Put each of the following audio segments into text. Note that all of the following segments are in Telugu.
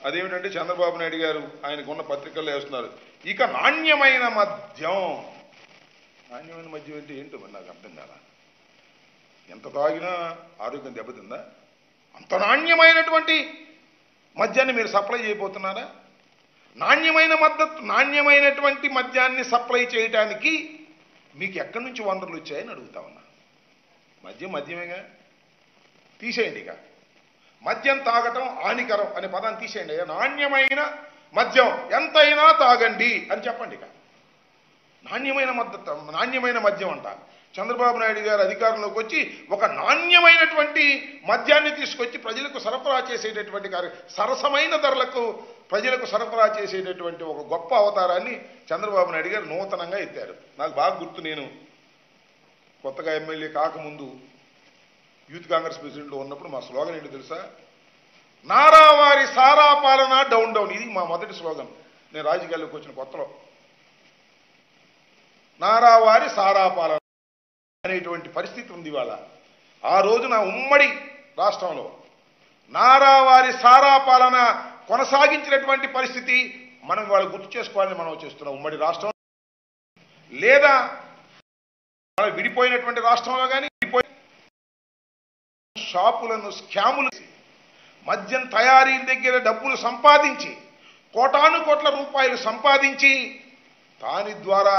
అదేమిటంటే చంద్రబాబు నాయుడు గారు ఆయనకున్న పత్రికల్లో వేస్తున్నారు, ఇక నాణ్యమైన మద్యం. నాణ్యమైన మద్యం అంటే ఏంటో మరి నాకు అర్థం కాదా. ఎంత తాగినా ఆరోగ్యం దెబ్బతిందా? అంత నాణ్యమైనటువంటి మద్యాన్ని మీరు సప్లై చేయబోతున్నారా? నాణ్యమైనటువంటి మద్యాన్ని సప్లై చేయడానికి మీకు ఎక్కడి నుంచి వనరులు వచ్చాయని అడుగుతా ఉన్నా. మద్యమేగా, తీసేయండి. ఇక మద్యం తాగటం హానికరం అనే పదాన్ని తీసేయండి. నాణ్యమైన మద్యం ఎంతైనా తాగండి అని చెప్పండి. ఇక నాణ్యమైన మద్యం అంట. చంద్రబాబు నాయుడు గారు అధికారంలోకి వచ్చి ఒక నాణ్యమైనటువంటి మద్యాన్ని తీసుకొచ్చి ప్రజలకు సరఫరా చేసేటటువంటి సరసమైన ధరలకు ప్రజలకు సరఫరా చేసేటటువంటి ఒక గొప్ప అవతారాన్ని చంద్రబాబు నాయుడు గారు నూతనంగా ఎత్తారు. నాకు బాగా గుర్తు, నేను కొత్తగా ఎమ్మెల్యే కాకముందు యూత్ కాంగ్రెస్ ప్రెసిడెంట్లో ఉన్నప్పుడు మా స్లోగన్ ఏంటో తెలుసా? నారావారి సారా పాలన డౌన్ డౌన్. ఇది మా మొదటి స్లోగన్ నేను రాజకీయాల్లోకి వచ్చిన కొత్తలో. నారావారి సారా పాలన అనేటువంటి పరిస్థితి ఉంది ఇవాళ. ఆ రోజున ఉమ్మడి రాష్ట్రంలో నారావారి సారా పాలన కొనసాగించినటువంటి పరిస్థితి మనం ఇవాళ గుర్తు చేసుకోవాలని మనం చేస్తున్నాం. ఉమ్మడి రాష్ట్రం లేదా మనం విడిపోయినటువంటి రాష్ట్రంలో కానీ షాపులను స్కాములు, మద్యం తయారీ దగ్గర డబ్బులు సంపాదించి కోటాను కోట్ల రూపాయలు సంపాదించి దాని ద్వారా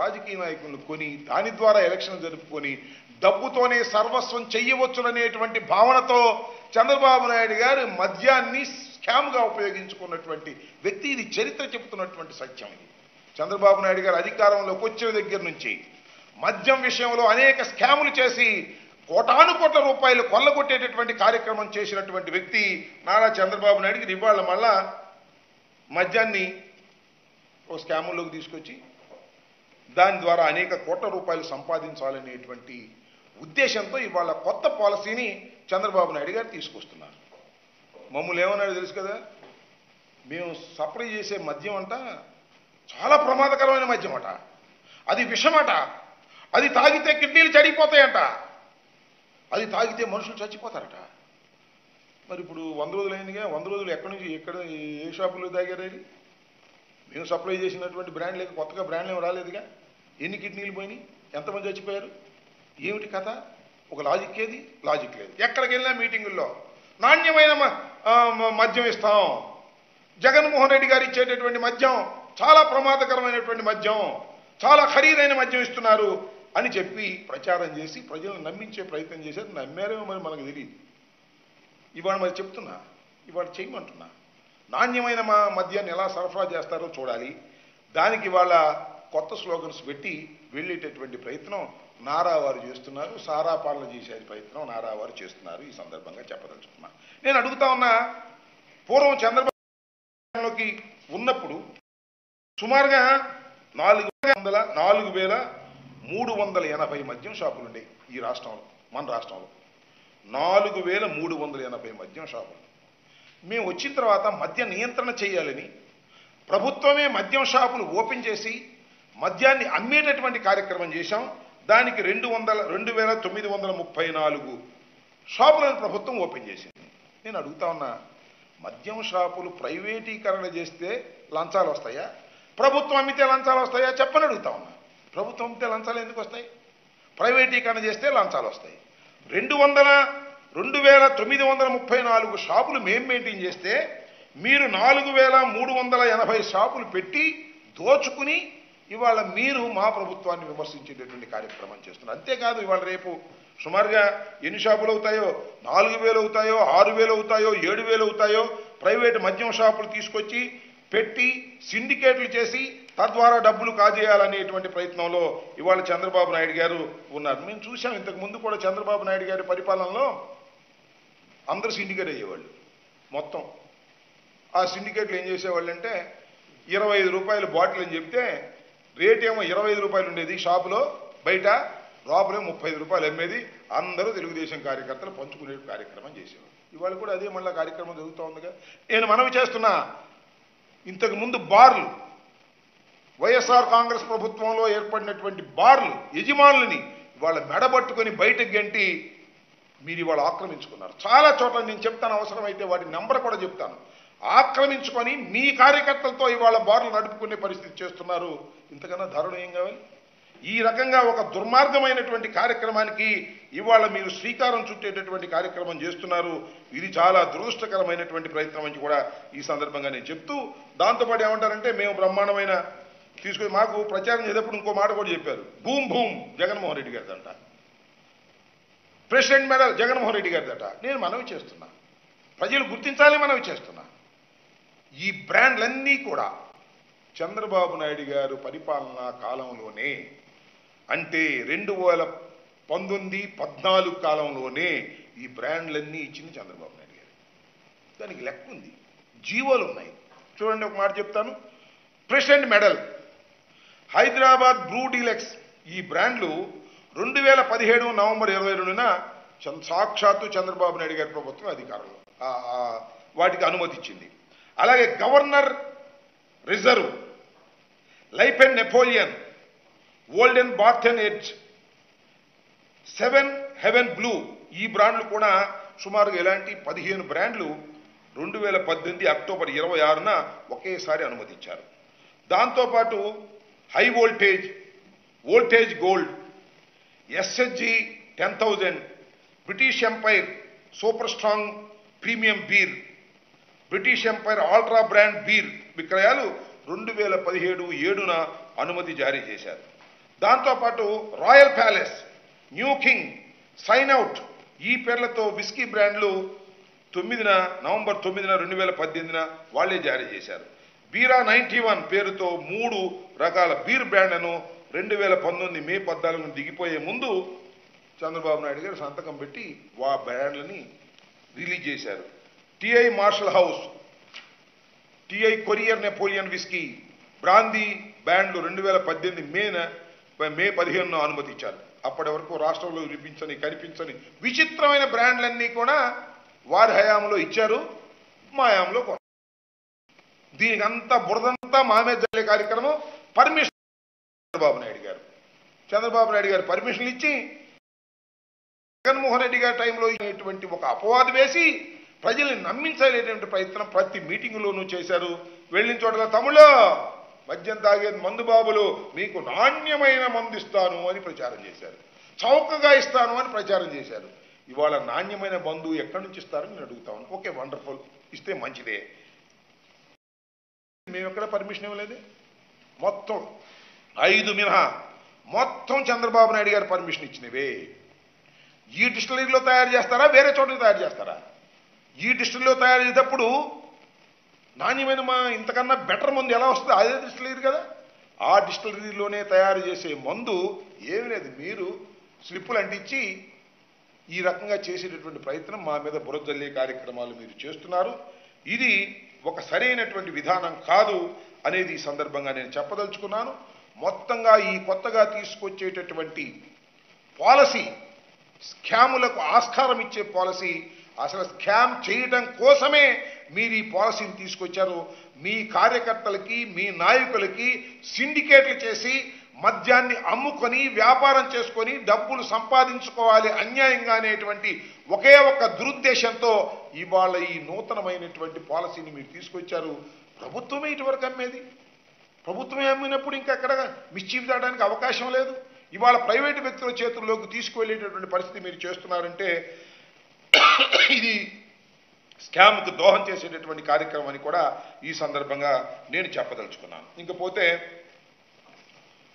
రాజకీయ నాయకులను కొని దాని ద్వారా ఎలక్షన్ జరుపుకొని డబ్బుతోనే సర్వస్వం చెయ్యవచ్చుననేటువంటి భావనతో చంద్రబాబు నాయుడు గారు మద్యాన్ని స్కామ్గా ఉపయోగించుకున్నటువంటి వ్యక్తి. ఇది చరిత్ర చెబుతున్నటువంటి సత్యం. ఇది చంద్రబాబు నాయుడు గారు అధికారంలోకి వచ్చిన దగ్గర నుంచి మద్యం విషయంలో అనేక స్కాములు చేసి కోటాను కోట్ల రూపాయలు కొల్లగొట్టేటటువంటి కార్యక్రమం చేసినటువంటి వ్యక్తి నారా చంద్రబాబు నాయుడుకి ఇవాళ మళ్ళా మద్యాన్ని ఓ స్కాముల్లోకి తీసుకొచ్చి దాని ద్వారా అనేక కోట్ల రూపాయలు సంపాదించాలనేటువంటి ఉద్దేశంతో ఇవాళ కొత్త పాలసీని చంద్రబాబు నాయుడు గారు తీసుకొస్తున్నారు. మమ్మల్ని ఏమన్నాడు తెలుసు కదా, మేము సప్లై చేసే మద్యం అంట చాలా ప్రమాదకరమైన మద్యం అట, అది విషమట, అది తాగితే కిడ్నీలు చెడిపోతాయంట, అది తాగితే మనుషులు చచ్చిపోతారట. మరి ఇప్పుడు 100 రోజులు అయిందిగా, 100 రోజులు ఎక్కడి నుంచి ఏ షాపులో తాగారు? మేము సప్లై చేసినటువంటి బ్రాండ్ లేక కొత్తగా బ్రాండ్లు ఏమి రాలేదుగా. ఎన్ని కిడ్నీలు పోయినాయి, ఎంతమంది చచ్చిపోయారు, ఏమిటి కథ? ఒక లాజిక్ ఏది? లాజిక్ లేదు. ఎక్కడికి వెళ్ళినా మీటింగుల్లో నాణ్యమైన మద్యం ఇస్తాం, జగన్మోహన్ రెడ్డి గారు ఇచ్చేటటువంటి మద్యం చాలా ప్రమాదకరమైనటువంటి మద్యం, చాలా ఖరీదైన మద్యం ఇస్తున్నారు అని చెప్పి ప్రచారం చేసి ప్రజలను నమ్మించే ప్రయత్నం చేశారు. నమ్మారేమో మరి మనకు తెలియదు. ఇవాళ మరి చెప్తున్నా, ఇవాళ చేయమంటున్నా, నాణ్యమైన మద్యాన్ని ఎలా సరఫరా చేస్తారో చూడాలి. దానికి ఇవాళ కొత్త స్లోగన్స్ పెట్టి వెళ్ళేటటువంటి ప్రయత్నం నారావారు చేస్తున్నారు. సారా పాలన చేసే ప్రయత్నం నారావారు చేస్తున్నారు. ఈ సందర్భంగా చెప్పదలుచుకున్నా. నేను అడుగుతా ఉన్నా, పూర్వం చంద్రబాబులోకి ఉన్నప్పుడు సుమారుగా 4,380 మద్యం షాపులు ఉండేవి ఈ రాష్ట్రంలో. మన రాష్ట్రంలో 4,380 మద్యం షాపులు. మేము వచ్చిన తర్వాత మద్య నియంత్రణ చేయాలని ప్రభుత్వమే మద్యం షాపులు ఓపెన్ చేసి మద్యాన్ని అమ్మేటటువంటి కార్యక్రమం చేశాం. దానికి 2,934 షాపులను ప్రభుత్వం ఓపెన్ చేసింది. నేను అడుగుతా ఉన్నా, మద్యం షాపులు ప్రైవేటీకరణ చేస్తే లంచాలు వస్తాయా, ప్రభుత్వం అమ్మితే లంచాలు వస్తాయా చెప్పని అడుగుతా ఉన్నా. ప్రభుత్వం అమ్మితే లంచాలు ఎందుకు వస్తాయి? ప్రైవేటీకరణ చేస్తే లంచాలు వస్తాయి. 2,934 షాపులు మేము మెయింటైన్ చేస్తే మీరు 4,380 షాపులు పెట్టి దోచుకుని ఇవాళ మీరు మా ప్రభుత్వాన్ని విమర్శించేటటువంటి కార్యక్రమం చేస్తున్నారు. అంతేకాదు, ఇవాళ రేపు సుమారుగా ఎన్ని షాపులు అవుతాయో, 4,000 అవుతాయో, 6,000 అవుతాయో, 7,000 అవుతాయో ప్రైవేటు మద్యం షాపులు తీసుకొచ్చి పెట్టి సిండికేట్లు చేసి తద్వారా డబ్బులు కాజేయాలనేటువంటి ప్రయత్నంలో ఇవాళ చంద్రబాబు నాయుడు గారు ఉన్నారు. మేము చూసాం ఇంతకు ముందు కూడా చంద్రబాబు నాయుడు గారి పరిపాలనలో అందరూ సిండికేట్ అయ్యేవాళ్ళు. మొత్తం ఆ సిండికేట్లు ఏం చేసేవాళ్ళు అంటే 25 రూపాయల బాటిల్ అని చెప్తే రేట్ ఏమో 25 రూపాయలు ఉండేది షాపులో, బయట లోపలే 35 రూపాయలు అమ్మేది. అందరూ తెలుగుదేశం కార్యకర్తలు పంచుకునే కార్యక్రమం చేసేవారు. ఇవాళ కూడా అదే మళ్ళీ కార్యక్రమం జరుగుతూ ఉందిగా. నేను మనవి చేస్తున్నా, ఇంతకు ముందు బార్లు, వైఎస్ఆర్ కాంగ్రెస్ ప్రభుత్వంలో ఏర్పడినటువంటి బార్లు యజమానులని ఇవాళ మెడబట్టుకొని బయటకు గంటి మీరు ఇవాళ ఆక్రమించుకున్నారు. చాలా చోట్ల నేను చెప్తాను, అవసరమైతే వాటి నెంబర్ కూడా చెప్తాను. ఆక్రమించుకొని మీ కార్యకర్తలతో ఇవాళ బార్లు నడుపుకునే పరిస్థితి చేస్తున్నారు. ఇంతకన్నా దారుణం ఏం కావాలి? ఈ రకంగా ఒక దుర్మార్గమైనటువంటి కార్యక్రమానికి ఇవాళ మీరు శ్రీకారం చుట్టేటటువంటి కార్యక్రమం చేస్తున్నారు. ఇది చాలా దురదృష్టకరమైనటువంటి ప్రయత్నం అని కూడా ఈ సందర్భంగా నేను చెప్తూ, దాంతోపాటు ఏమంటారంటే మేము బ్రహ్మాండమైన తీసుకొని మాకు ప్రచారం చేసేటప్పుడు ఇంకో మాట కూడా చెప్పారు. భూమ్ భూమ్ జగన్మోహన్ రెడ్డి గారిదంట, ప్రెసిడెంట్ మెడల్ జగన్మోహన్ రెడ్డి గారిదట. నేను మనవి చేస్తున్నా, ప్రజలు గుర్తించాలని మనవి చేస్తున్నా, ఈ బ్రాండ్లన్నీ కూడా చంద్రబాబు నాయుడు గారు పరిపాలనా కాలంలోనే, అంటే 2019-14 కాలంలోనే ఈ బ్రాండ్లన్నీ ఇచ్చింది చంద్రబాబు నాయుడు గారు. దానికి లెక్క ఉంది, జీవోలు ఉన్నాయి. చూడండి, ఒక మాట చెప్తాను. President medal, Hyderabad Bru deluxe, ఈ బ్రాండ్లు 2017 నవంబర్ 22న సాక్షాత్తు చంద్రబాబు నాయుడు గారి ప్రభుత్వం అధికారంలో వాటికి అనుమతి ఇచ్చింది. అలాగే governor reserve, life and Napoleon, olden Barton edge, 7 heaven blue, ఈ బ్రాండ్లు కూడా సుమారుగా ఇలాంటి 15 బ్రాండ్లు 2018 అక్టోబర్ 26న ఒకేసారి అనుమతించారు. దాంతోపాటు high voltage, voltage gold, SHG 10,000, British empire super strong premium beer, British empire ultra brand beer విక్రయాలు 2017 అనుమతి జారీ చేశారు. దాంతోపాటు royal palace, new king, sign out, ఈ పేర్లతో విస్కీ బ్రాండ్లు నవంబర్ 9న 2018న వాళ్లే జారీ చేశారు. బీరా 91 పేరుతో 3 రకాల బీర్ బ్రాండ్లను 2019 మే 14న దిగిపోయే ముందు చంద్రబాబు నాయుడు గారు సంతకం పెట్టి ఆ బ్రాండ్లని రిలీజ్ చేశారు. TI marshal house, TI courier Napoleon whisky, brandy బ్రాండ్లు 2018 మే 15న అనుమతించారు. అప్పటి వరకు రాష్ట్రంలో కనిపించని విచిత్రమైన బ్రాండ్లన్నీ కూడా వారి హయాంలో ఇచ్చారు, మా హయాంలో. దీనికంతా బురదంతా మామే జల్లే కార్యక్రమం పర్మిషన్ చంద్రబాబు నాయుడు గారు పర్మిషన్ ఇచ్చి జగన్మోహన్ రెడ్డి గారి టైంలో ఇటువంటి ఒక అపవాదు వేసి ప్రజల్ని నమ్మించలేటువంటి ప్రయత్నం ప్రతి మీటింగులోనూ చేశారు. వెళ్ళిన చోట్ల తమ్ముళ్ళు మద్యం తాగే మందు బాబులు మీకు నాణ్యమైన మందు ఇస్తాను అని ప్రచారం చేశారు, చౌకగా ఇస్తాను అని ప్రచారం చేశారు. ఇవాళ నాణ్యమైన మందు ఎక్కడి నుంచి ఇస్తారని నేను అడుగుతాను. ఓకే, వండర్ఫుల్, ఇస్తే మంచిదే. మేము ఎక్కడ పర్మిషన్ ఇవ్వలేదు. మొత్తం 5 మినహా మొత్తం చంద్రబాబు నాయుడు గారు పర్మిషన్ ఇచ్చినవే. ఈ డిస్టిలరీలో తయారు చేస్తారా, వేరే చోట తయారు చేస్తారా? ఈ డిస్టిలరీలో తయారు చేసేటప్పుడు నాణ్యమైన ఇంతకన్నా బెటర్ మందు ఎలా వస్తుంది? అదే డిస్టిలరీ కదా. ఆ డిస్టిలరీలోనే తయారు చేసే మందు ఏమి లేదు. మీరు స్లిప్పులు అంటించి ఈ రకంగా చేసేటటువంటి ప్రయత్నం మా మీద బురదల్లే కార్యక్రమాలు మీరు చేస్తున్నారు. ఇది ఒక సరైనటువంటి విధానం కాదు అనేది ఈ సందర్భంగా నేను చెప్పదలుచుకున్నాను. మొత్తంగా ఈ కొత్తగా తీసుకొచ్చేటటువంటి పాలసీ స్కాములకు ఆస్కారం ఇచ్చే పాలసీ, అసలు స్కామ్ చేయడం కోసమే మీరు ఈ పాలసీని తీసుకొచ్చారు. మీ కార్యకర్తలకి, మీ నాయకులకి సిండికేట్లు చేసి మద్యాన్ని అమ్ముకొని వ్యాపారం చేసుకొని డబ్బులు సంపాదించుకోవాలి అన్యాయంగా అనేటువంటి ఒకే ఒక్క దురుద్దేశంతో ఇవాళ ఈ నూతనమైనటువంటి పాలసీని మీరు తీసుకొచ్చారు. ప్రభుత్వమే ఇటువరకు అమ్మేది. ప్రభుత్వమే అమ్మినప్పుడు ఇంకా ఎక్కడ మిస్చీఫ్ దాడానికి అవకాశం లేదు. ఇవాళ ప్రైవేటు వ్యక్తుల చేతుల్లోకి తీసుకువెళ్ళేటటువంటి పరిస్థితి మీరు చేస్తున్నారంటే ఇది స్కామ్కు దోహం చేసేటటువంటి కార్యక్రమం అని కూడా ఈ సందర్భంగా నేను చెప్పదలుచుకున్నాను. ఇంకపోతే